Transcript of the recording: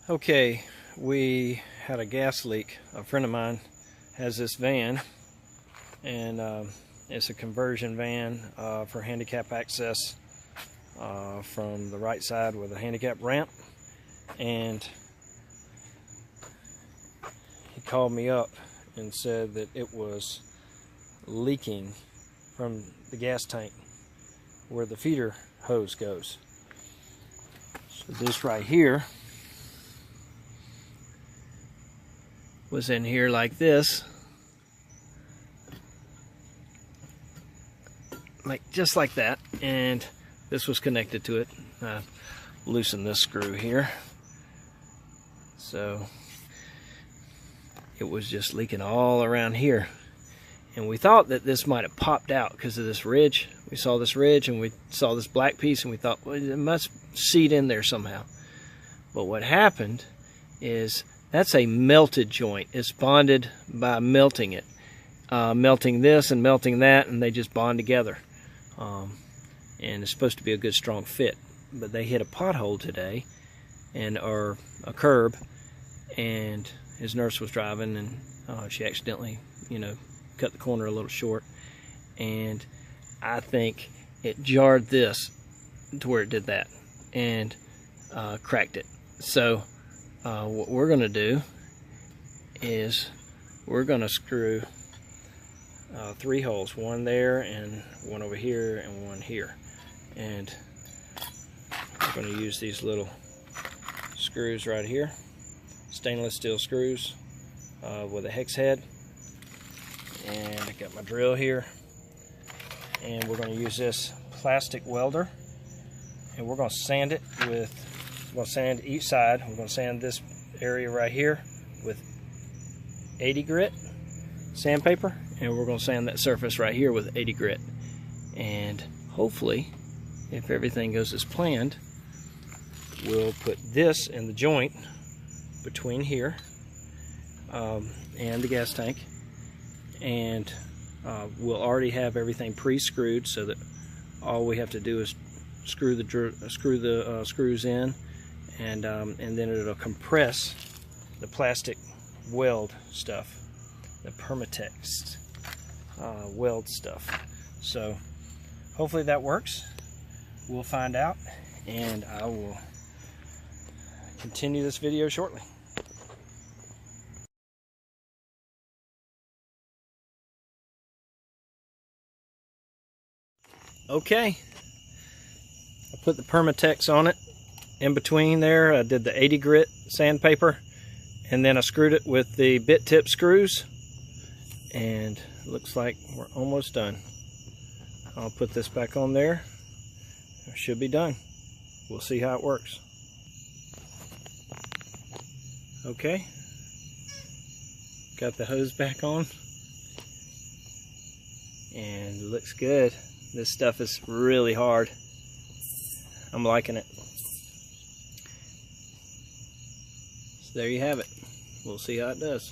Okay, we had a gas leak. A friend of mine has this van, and it's a conversion van for handicap access from the right side with a handicap ramp. And he called me up and said that it was leaking from the gas tank where the feeder hose goes. So this right here was in here like this, just like that, and this was connected to it. Loosen this screw here, so it was just leaking all around here, and we thought that this might have popped out because of this ridge. We saw this ridge and we saw this black piece, and we thought, well, it must seed in there somehow. But what happened is that's a melted joint. It's bonded by melting it. Melting this and melting that, and they just bond together. And it's supposed to be a good strong fit. But they hit a pothole today, or a curb, and his nurse was driving, and she accidentally, cut the corner a little short. And I think it jarred this to where it did that, and cracked it. So what we're going to do is we're going to screw 3 holes, one there and one over here and one here, and we're going to use these little screws right here, stainless steel screws with a hex head. And I got my drill here, and we're going to use this plastic welder, and we're going to sand it with, we're going to sand each side. We're going to sand this area right here with 80 grit sandpaper, and we're going to sand that surface right here with 80 grit. And hopefully, if everything goes as planned, we'll put this in the joint between here and the gas tank, and we'll already have everything pre-screwed so that all we have to do is screw the screws in, and then it'll compress the plastic weld stuff, the Permatex weld stuff. So hopefully that works. We'll find out, and I will continue this video shortly. Okay, I put the Permatex on it in between there. I did the 80 grit sandpaper, and then I screwed it with the bit tip screws, and it looks like we're almost done. I'll put this back on there. It should be done. We'll see how it works. Okay, got the hose back on, and it looks good. This stuff is really hard. I'm liking it. So there you have it. We'll see how it does.